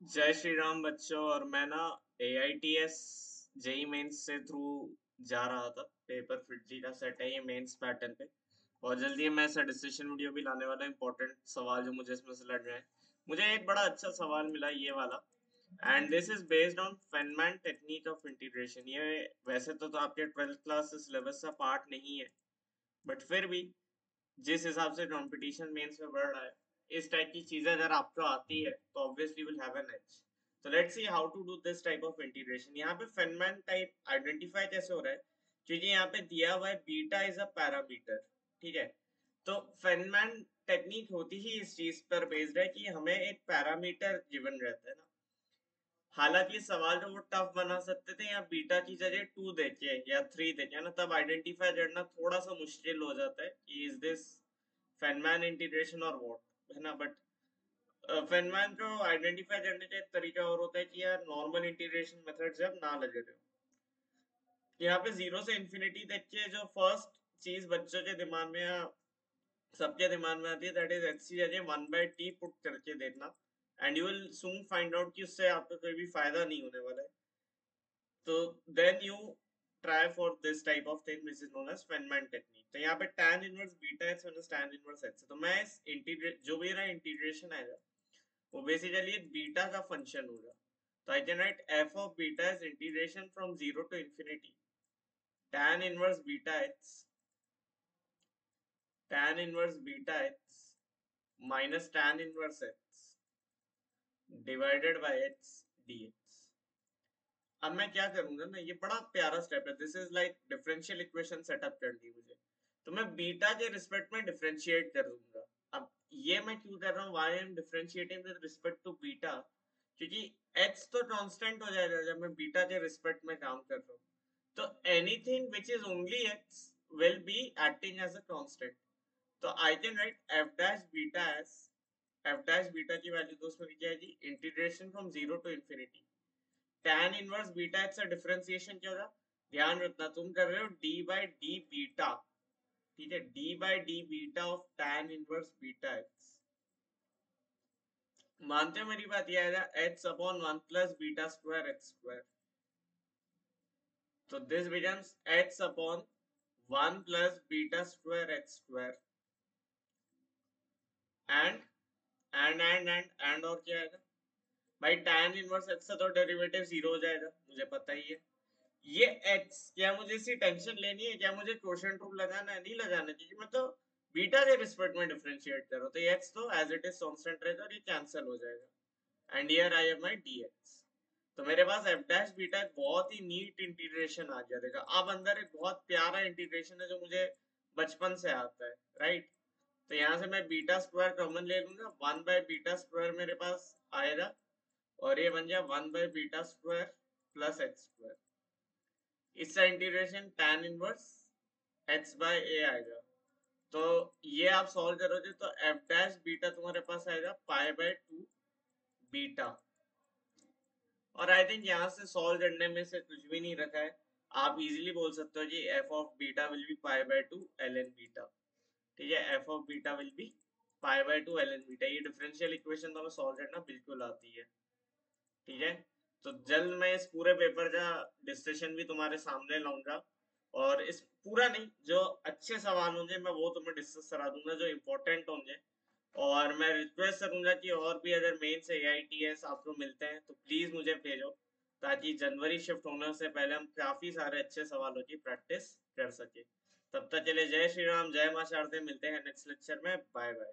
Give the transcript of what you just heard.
जय श्री राम बच्चों। और मैं ना AITS जेई मेंस से थ्रू जा रहा था। पेपर फिटली का सेट है ये मेंस पैटर्न पे। और जल्दी मैं ऐसा डिस्कशन वीडियो भी लाने वाला इंपॉर्टेंट सवाल जो मुझे इसमें से लड़ रहे हैं। मुझे एक बड़ा अच्छा सवाल मिला ये वाला। And this is based on Feynman technique of integration. ये वैसे तो आपके 12th क्लास सिलेबस का पार्ट नहीं है, बट फिर भी जिस हिसाब से कंपटीशन मेंस में बढ़ रहा है, इस टाइप की चीजें अगर आपको आती है तो obviously will have an edge. तो let's see how to do this type of integration. यहाँ पे फेनमैन टाइप आइडेंटिफाई कैसे हो रहा है, क्योंकि यहाँ पे दिया हुआ है बीटा इज अ पैरामीटर। ठीक है, तो फेनमैन टेक्निक होती ही इस चीज पर बेस्ड है कि हमें एक पैरामीटर गिवन रहता है ना। हालांकि सवाल जो वो टफ बना सकते थे, या बीटा की जगह 2 देके या 3 देके ना, तब आइडेंटिफाई करना थोड़ा सा मुश्किल हो जाता है कि इज दिस फेनमैन इंटीग्रेशन और व्हाट, है ना। बट फेनमैन को आइडेंटिफाई करने का एक तरीका और होता है कि यार नॉर्मल इंटीग्रेशन मेथड जब ना लगे रहे हो। यहाँ पे 0 से इंफिनिटी देख के जो फर्स्ट चीज बच्चों के दिमाग में या सबके दिमाग में आती है, दैट इज एक्स की जगह 1/t पुट करके देखना। And you will soon find out कि उससे आपको कोई भी फायदा नहीं होने वाला है। तो then you try for this type of thing which is known as Feynman technique. तो यहाँ पे tan inverse beta x minus tan inverse x. तो मैं इस इंटीग्रेट जो भी मेरा इंटीग्रेशन आएगा वो बेसिकली बीटा का फंक्शन होगा। तो I can write f of beta is integration from 0 to infinity tan inverse beta x, tan inverse beta x minus tan inverse x divided by x dx। अब मैं क्या करूंगा ना, ये बड़ा प्यारा स्टेप है। This is like differential equation setup कर दी मुझे। तो मैं बीटा के रिस्पेक्ट में डिफरेंशिएट कर दूंगा। अब ये मैं क्यों कर रहा हूँ, why I am differentiating with respect to beta, क्योंकि x तो कांस्टेंट हो जाएगा जब मैं बीटा के रिस्पेक्ट में काम कर रहा हूँ। तो anything which is only x will be acting as a constant. तो I can write f dash beta as, f dash beta की वैल्यू तो उसमें क्या है, integration from 0 to infinity tan inverse beta x का डिफरेंशिएशन क्या होगा। ध्यान रखना तुम कर रहे हो d बाई डी बीटा। ठीक है, d by d beta of tan inverse beta x. मानते हो मेरी बात, यह आएगा x upon 1 plus beta square x square. तो this becomes x upon 1 plus beta square x square. And and और क्या आएगा भाई, tan इनवर्स एक्स का तो डेरिवेटिव 0 हो जाएगा, मुझे पता ही है। ये x क्या मुझे इसकी टेंशन लेनी है, क्या मुझे क्वोशिएंट रूल लगाना है, नहीं लगाना, क्योंकि मैं तो बीटा के रिस्पेक्ट में डिफरेंशिएट कर रहा हूं। तो ये x तो एज इट इज कांस्टेंट रहेगा और ये कैंसिल हो जाएगा। And here I have my dx। तो मेरे पास f डैश बीटा एक बहुत ही नीट इंटीग्रेशन आ गया। देखा, अब अंदर एक बहुत प्यारा इंटीग्रेशन है जो मुझे बचपन से आता है, राइट। तो यहाँ से मैं बीटा स्क्वायर कॉमन ले लूंगा, 1 बाय बीटा स्क्वायर मेरे पास आएगा, और ये बन जाए 1 by beta square plus x square. इसका integration tan inverse x by a आएगा। तो ये आप सॉल्व करोगे तो f डैश बीटा तुम्हारे पास आएगा पाई बाय 2 बीटा। और आई थिंक यहाँ से सॉल्व करने में से कुछ भी नहीं रखा है। आप इजीली बोल सकते हो कि f of beta will be pi by 2 ln beta. ठीक है, f of beta will be pi by 2 ln beta. ये डिफरेंशियल इक्वेशन तो हमें सॉल्व करना बिल्कुल आती है। ठीक है, तो जल्द मैं इस पूरे पेपर का डिस्कशन भी तुम्हारे सामने लाऊंगा। और इस पूरा नहीं, जो अच्छे सवाल होंगे मैं वो तुम्हें डिस्कस करा दूंगा, जो इम्पोर्टेंट होंगे। और मैं रिक्वेस्ट करूंगा कि और भी अगर मेंस AITS आपको मिलते हैं तो प्लीज मुझे भेजो, ताकि जनवरी शिफ्ट होने से पहले हम काफी सारे अच्छे सवालों की प्रैक्टिस कर सके। तब तक के लिए जय श्री राम, जय मां शारदे। मिलते हैं नेक्स्ट लेक्चर में। Bye bye.